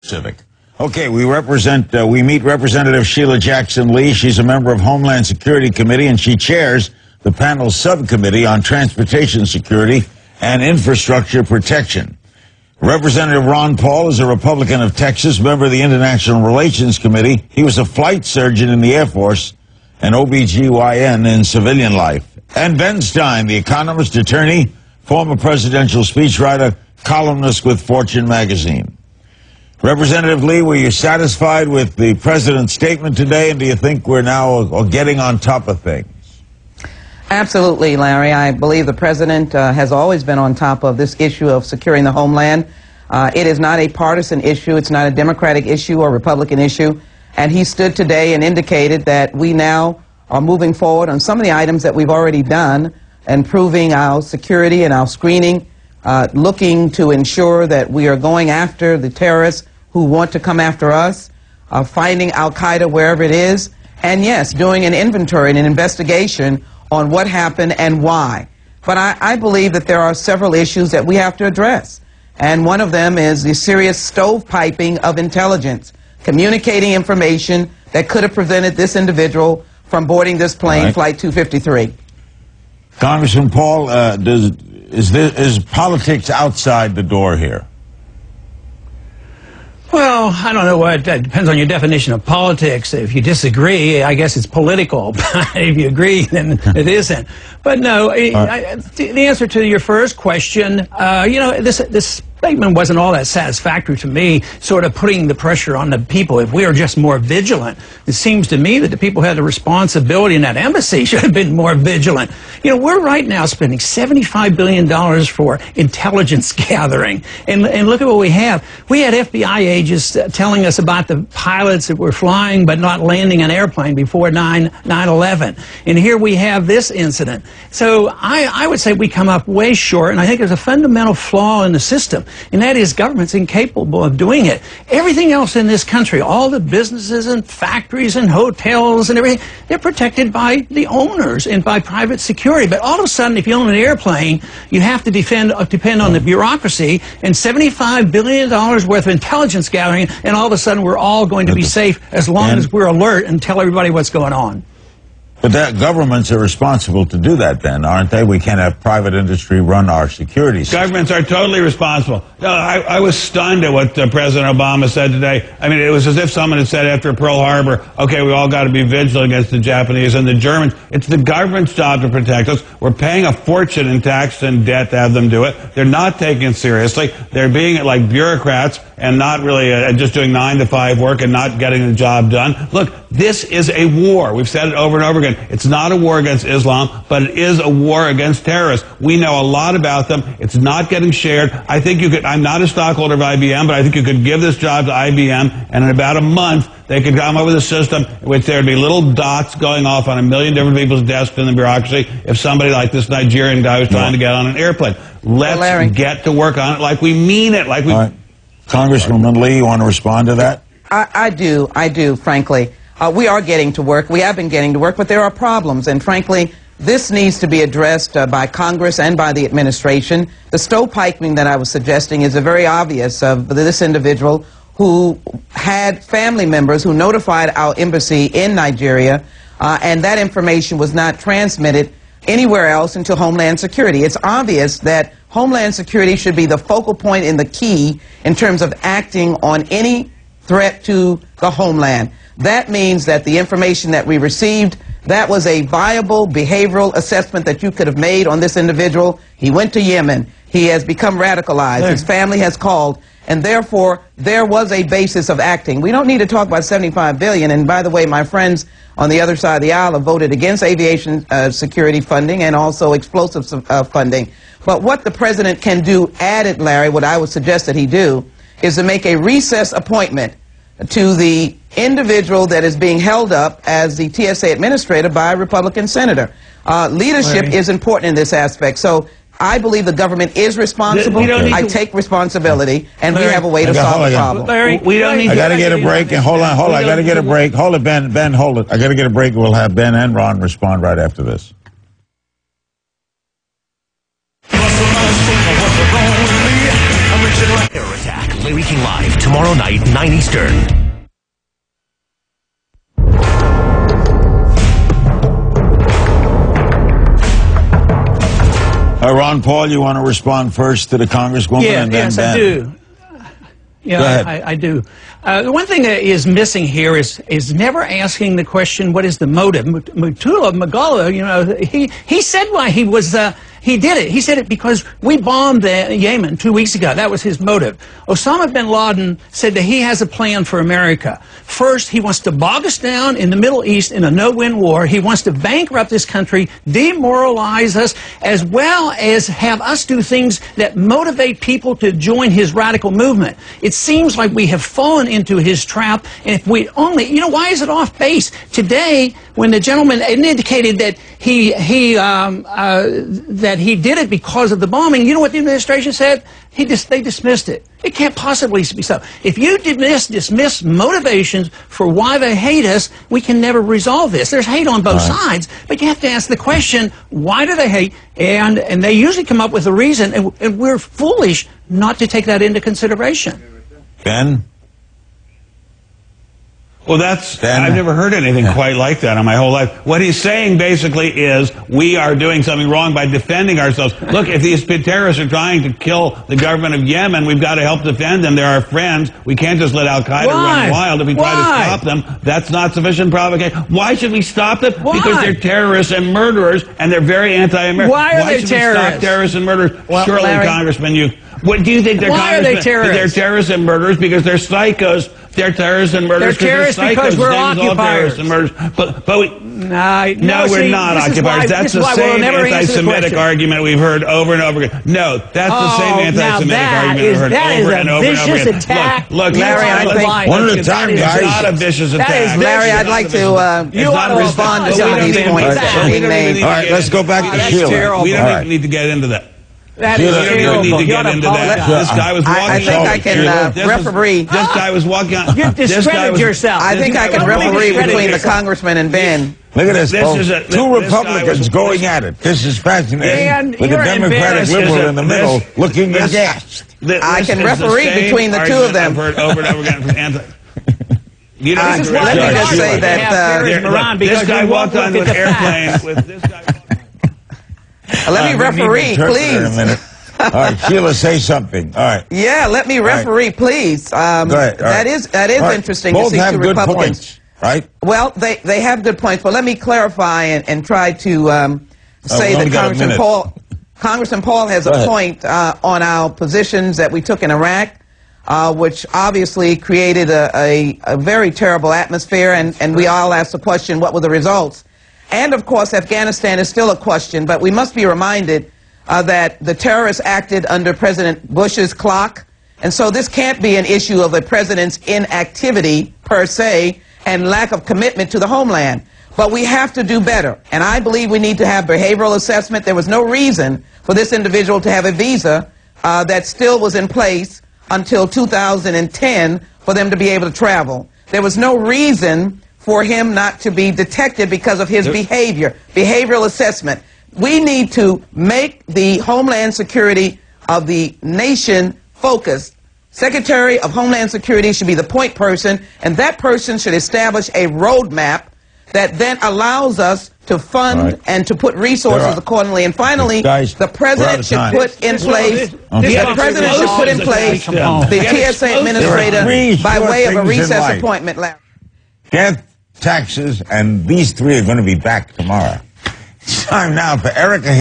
Civic. Okay, we meet Representative Sheila Jackson Lee. She's a member of Homeland Security Committee, and she chairs the panel subcommittee on transportation security and infrastructure protection. Representative Ron Paul is a Republican of Texas, member of the International Relations Committee. He was a flight surgeon in the Air Force and OBGYN in civilian life. And Ben Stein, the economist, attorney, former presidential speechwriter, columnist with Fortune magazine. Representative Lee, were you satisfied with the president's statement today, and do you think we're now getting on top of things? Absolutely, Larry. I believe the president has always been on top of this issue of securing the homeland. It is not a partisan issue. It's not a Democratic issue or Republican issue. And he stood today and indicated that we now are moving forward on some of the items that we've already done, improving our security and our screening, looking to ensure that we are going after the terrorists who want to come after us, finding al-Qaeda wherever it is, and yes, doing an inventory and an investigation on what happened and why. But I believe that there are several issues that we have to address. And one of them is the serious stovepiping of intelligence, communicating information that could have prevented this individual from boarding this plane, Flight 253. Congressman Paul, is politics outside the door here? Well, I don't know what, that depends on your definition of politics. If you disagree, I guess it's political. If you agree, then it isn't. But no, the answer to your first question, you know, this statement wasn't all that satisfactory to me, sort of putting the pressure on the people. If we are just more vigilant, it seems to me that the people who had the responsibility in that embassy should have been more vigilant. You know, we're right now spending $75 billion for intelligence gathering. And look at what we have. We had FBI agents telling us about the pilots that were flying but not landing an airplane before 9/11. And here we have this incident. So I would say we come up way short, and I think there's a fundamental flaw in the system. And that is government's incapable of doing it. Everything else in this country, all the businesses and factories and hotels and everything, they're protected by the owners and by private security. But all of a sudden, if you own an airplane, you have to depend on the bureaucracy and $75 billion worth of intelligence gathering, and all of a sudden we're all going to be safe as long as we're alert and tell everybody what's going on. But that governments are responsible to do that then, aren't they? We can't have private industry run our security system. Governments are totally responsible. No, I was stunned at what President Obama said today. I mean, it was as if someone had said after Pearl Harbor, okay, we all got to be vigilant against the Japanese and the Germans. It's the government's job to protect us. We're paying a fortune in tax and debt to have them do it. They're not taking it seriously. They're being like bureaucrats and not really just doing 9 to 5 work and not getting the job done. Look, this is a war. We've said it over and over again. It's not a war against Islam, but it is a war against terrorists. We know a lot about them. It's not getting shared. I think you could, I'm not a stockholder of IBM, but I think you could give this job to IBM, and in about a month, they could come up with a system in which there would be little dots going off on 1 million different people's desks in the bureaucracy if somebody like this Nigerian guy was trying to get on an airplane. Let's get to work on it like we mean it. Like we. All right. Congresswoman Lee, you want to respond to that? I do, frankly. We are getting to work. We have been getting to work, but there are problems. And frankly, this needs to be addressed by Congress and by the administration. The stovepiping that I was suggesting is very obvious of this individual who had family members who notified our embassy in Nigeria, and that information was not transmitted anywhere else until Homeland Security. It's obvious that Homeland Security should be the focal point and the key in terms of acting on any threat to the homeland. That means that the information that we received, that was a viable behavioral assessment that you could have made on this individual. He went to Yemen. He has become radicalized. His family has called. And therefore, there was a basis of acting. We don't need to talk about $75 billion. And by the way, my friends on the other side of the aisle have voted against aviation security funding and also explosives funding. But what the president can do, added, Larry, what I would suggest that he do, is to make a recess appointment to the individual that is being held up as the TSA administrator by a Republican senator. Leadership is important in this aspect. So I believe the government is responsible. I take responsibility, and we have a way to solve the problem. Larry, we don't need I got to get a break. And hold on. I got to get a break. Hold it, Ben, hold it. I got to get a break. We'll have Ben and Ron respond right after this. Air attack. Larry King. Watching live tomorrow night, 9 Eastern. Ron Paul, you want to respond first to the Congresswoman? Yeah, and then yes, Ben? I do. Yeah, Go ahead. I do. The one thing that is missing here is never asking the question, what is the motive? Mutula Magala, you know, he said why he was he did it. He said it because we bombed Yemen 2 weeks ago. That was his motive. Osama bin Laden said that he has a plan for America. First, he wants to bog us down in the Middle East in a no-win war. He wants to bankrupt this country, demoralize us, as well as have us do things that motivate people to join his radical movement. It seems like we have fallen into his trap, and if we only, you know, why is it off base? Today, when the gentleman indicated that he did it because of the bombing, you know what the administration said? They dismissed it. It can't possibly be so. If you dismiss motivations for why they hate us, we can never resolve this. There's hate on both sides, but you have to ask the question, why do they hate? And they usually come up with a reason, and we're foolish not to take that into consideration. Ben? Well, I've never heard anything quite like that in my whole life. What he's saying basically is we are doing something wrong by defending ourselves. Look, if these terrorists are trying to kill the government of Yemen, we've got to help defend them. They're our friends. We can't just let Al-Qaeda run wild. If we try to stop them, that's not sufficient provocation. Why should we stop them? Why? Because they're terrorists and murderers, and they're very anti-American. Why are they should terrorists? we stop terrorists and murderers? Well, Surely, Larry, Congressman, what do you think they're Why are they terrorists? They're terrorists and murderers because they're psychos. They're terrorists and murderers. They're terrorists because we're occupiers. And murders. But we, No, we're not occupiers. That's the same anti-Semitic argument we've heard over and over again. No, that's the same anti-Semitic argument we've heard over and over and over again. Attack. Look, Larry, I think one at a time, guys. It's not a vicious attack. Larry, I'd like to respond to some of these points that are being made. All right, let's go back to Sheila. We don't even need to get into that. That Sheila, is you terrible. don't need to get into that. This guy was walking. I think I can referee. This guy was walking on. You discredit yourself. I think I can referee between the congressman and Ben. Look at this, folks. This Two Republicans going at it. This is fascinating. And With the you're Democratic embarrassed. liberal in the middle looking aghast. I can referee between the two of them. I've heard over and over again from anti. You Let me just say that this guy walked onto an airplane with this guy. let me referee, please. In a minute. All right, Sheila, say something. All right. Yeah, let me referee, please. Go ahead. That is interesting Both to see have two good Republicans. points, right? Well, they have good points, but let me clarify and try to say that Congressman Paul has a point on our positions that we took in Iraq, which obviously created a very terrible atmosphere, and we all asked the question, what were the results? And, of course, Afghanistan is still a question, but we must be reminded that the terrorists acted under President Bush's clock, and so this can't be an issue of a president's inactivity, per se, and lack of commitment to the homeland. But we have to do better, and I believe we need to have behavioral assessment. There was no reason for this individual to have a visa that still was in place until 2010 for them to be able to travel. There was no reason for him not to be detected because of his behavior. Behavioral assessment. We need to make the Homeland Security of the nation focused. Secretary of Homeland Security should be the point person, and that person should establish a roadmap that then allows us to fund and to put resources accordingly. And finally, the president should put in place the TSA administrator by way of a recess appointment. Death, taxes, and these three are going to be back tomorrow. Time now for Erica.